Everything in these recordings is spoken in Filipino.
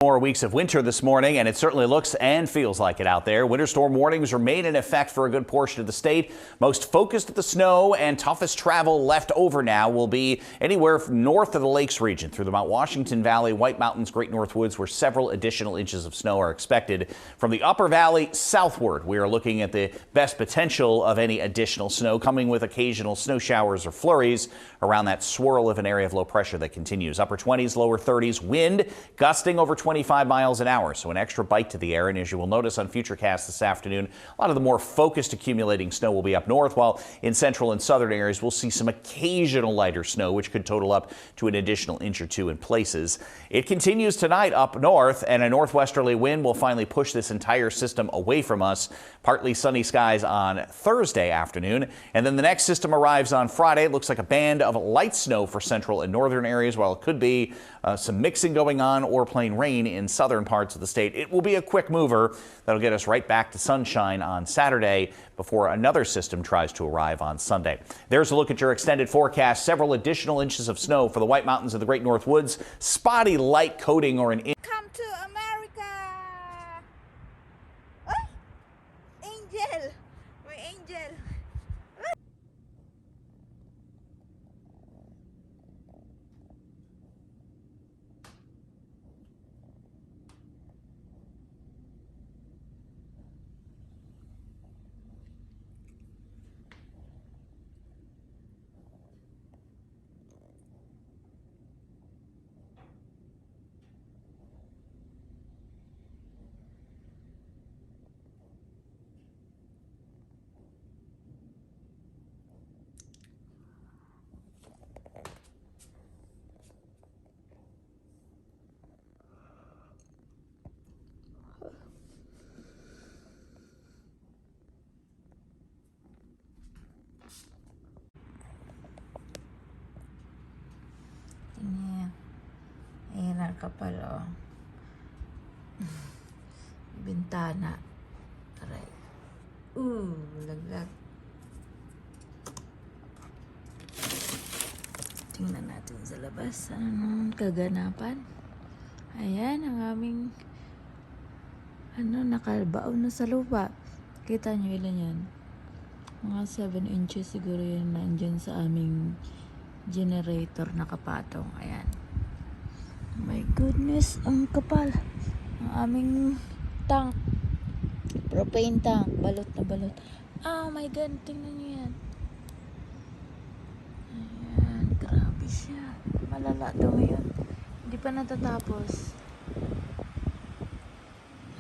more weeks of winter this morning, and it certainly looks and feels like it out there. Winter storm warnings remain in effect for a good portion of the state. Most focused at the snow, and toughest travel left over now will be anywhere north of the Lakes region through the Mount Washington Valley, White Mountains, Great North Woods, where several additional inches of snow are expected. From the Upper Valley southward, we are looking at the best potential of any additional snow, coming with occasional snow showers or flurries around that swirl of an area of low pressure that continues. Upper 20s, lower 30s, wind gusting over 25 miles an hour, so an extra bite to the air. And as you will notice on Futurecast this afternoon, a lot of the more focused accumulating snow will be up north, while in central and southern areas we'll see some occasional lighter snow, which could total up to an additional inch or two in places. It continues tonight up north, and a northwesterly wind will finally push this entire system away from us. Partly sunny skies on Thursday afternoon, and then the next system arrives on Friday. It looks like a band of light snow for central and northern areas, while it could be some mixing going on or plain rain in southern parts of the state. It will be a quick mover that'll get us right back to sunshine on Saturday before another system tries to arrive on Sunday. There's a look at your extended forecast. Several additional inches of snow for the White Mountains of the Great North Woods. Spotty light coating or an Come to America! Ay! Angel! My angel! Tingnan. Ayan ang kapal, oh. Bintana. Aray. Laglag. Tingnan natin sa labas. Anong kaganapan? Ayan, ang aming nakalbaon na sa lupa. Kita nyo ilan yan? Mga 7 inches siguro yan nandyan sa aming generator na kapatong. Ayan. My goodness, ang kapal. Ang aming tank. Propane tank. Balot na balot. Oh my God, tingnan nyo yan. Ayan, grabe siya. Malala daw yun. Hindi pa natatapos.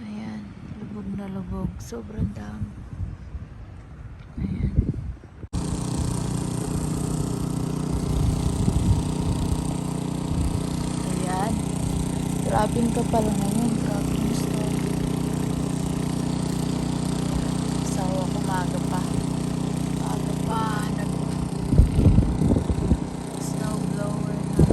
Ayan, lubog na lubog. Sobrang dami. Ayan. Grabing kapal ngayon, grabing storm. Sawa ko maaga pa. Snow blower na.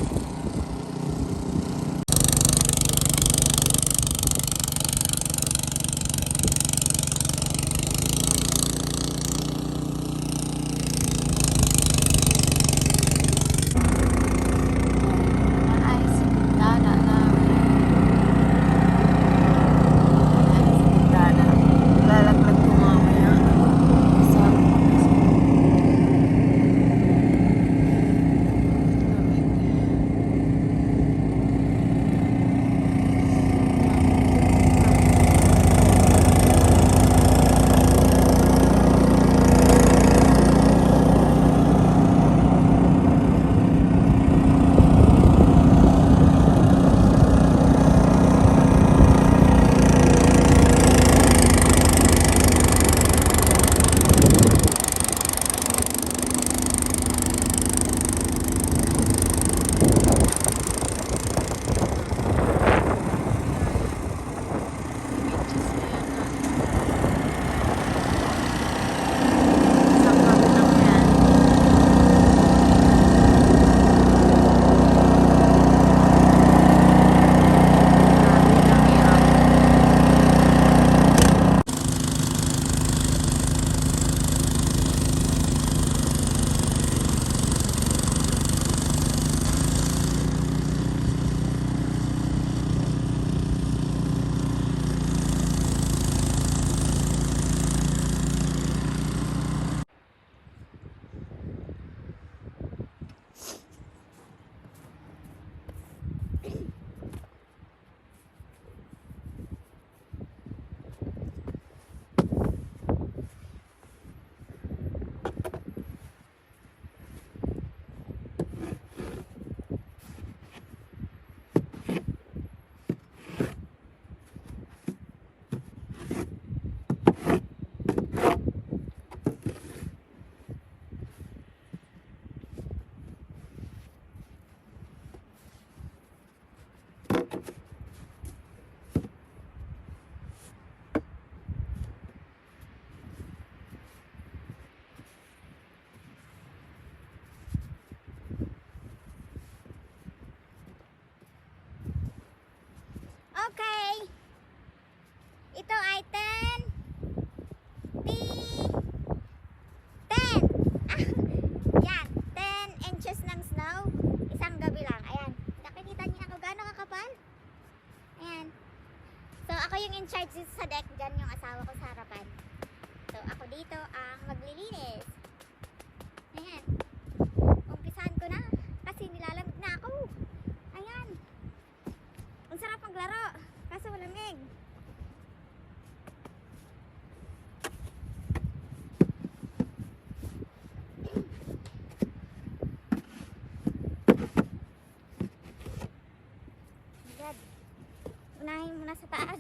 tayo muna sa taas.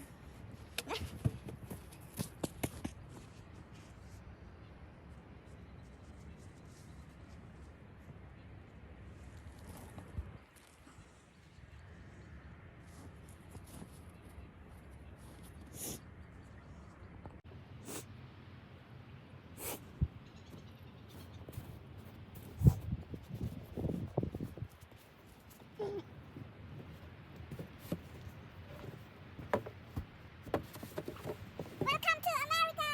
Welcome to America!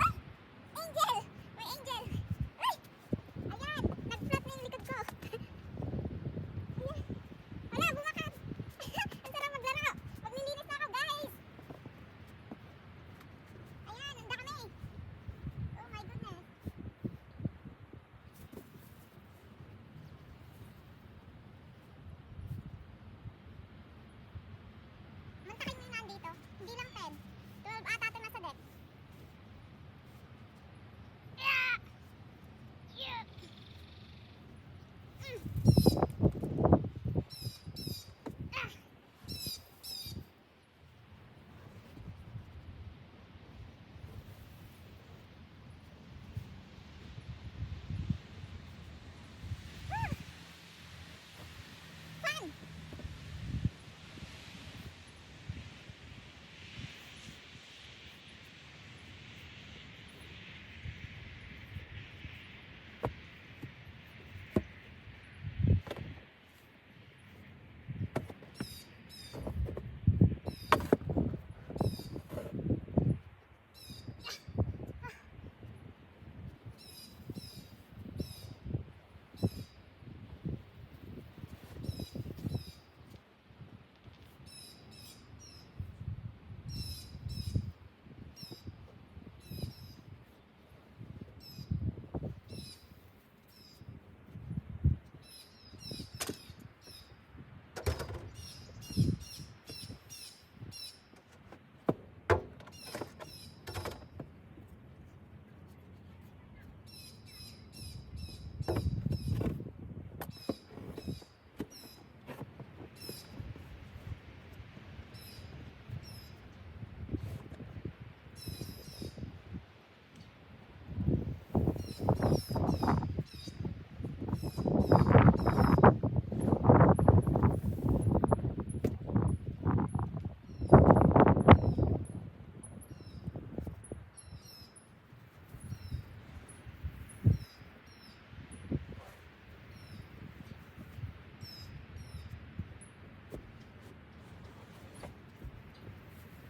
Ay! Angel! May angel! Ay! Ayan! Nag-flat na yung likod ko. Ayan! Wala! Bumakat! Ang sarap maglaro! Maglilinis na ako, guys! Ayan! Handa kami! Oh my goodness! Mantakin mo yung nandito. Hindi lang 10. 12 ata ito nasa deck. Yeah! Yeah! Ah! Fun!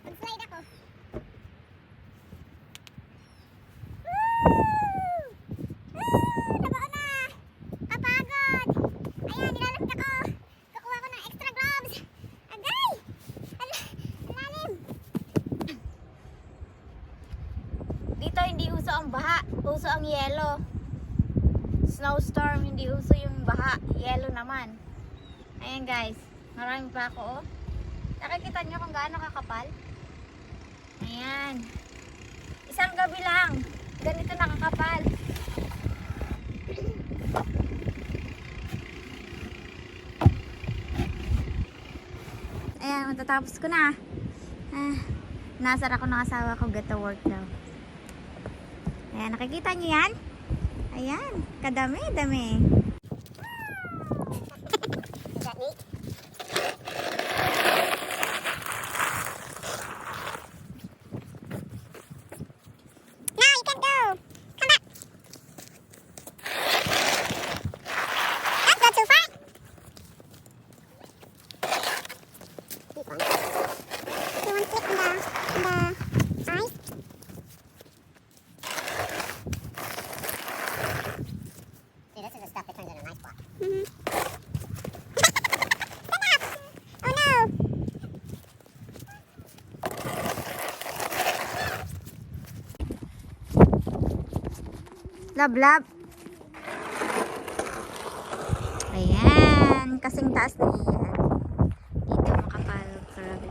Mag-slide ako. Woo! Woo! Nabaon na! Kapagod! Ayan, nilalapit ako. Kukuha ko ng extra gloves. Agay! Ang lalim. Dito hindi uso ang baha. Uso ang yelo. Snowstorm, hindi uso yung baha. Yelo naman. Ayan guys. Marami pa ako oh. Nakikita nyo kung gaano kakapal? Ayan. Isang gabi lang. Ganito nakakapal. Ayan, matatapos ko na. Nasar ako ng asawa ko. Get to work daw. Ayan, nakikita nyo yan? Ayan, kadami-dami. Is that neat? Lab-lab. Ayan. Kasing taas na iyan. Dito makapal. Grabe.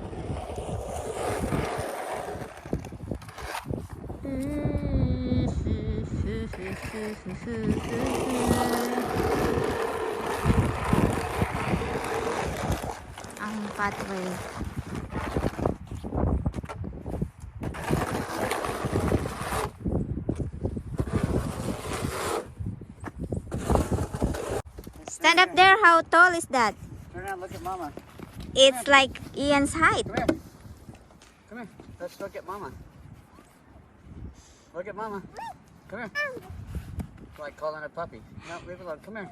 Ang pathway. Stand up there. How tall is that? Turn around, look at Mama. It's like Ian's height. Come here. Come here. Let's look at Mama. Look at Mama. Come here. It's like calling a puppy. No, leave it alone. Come here.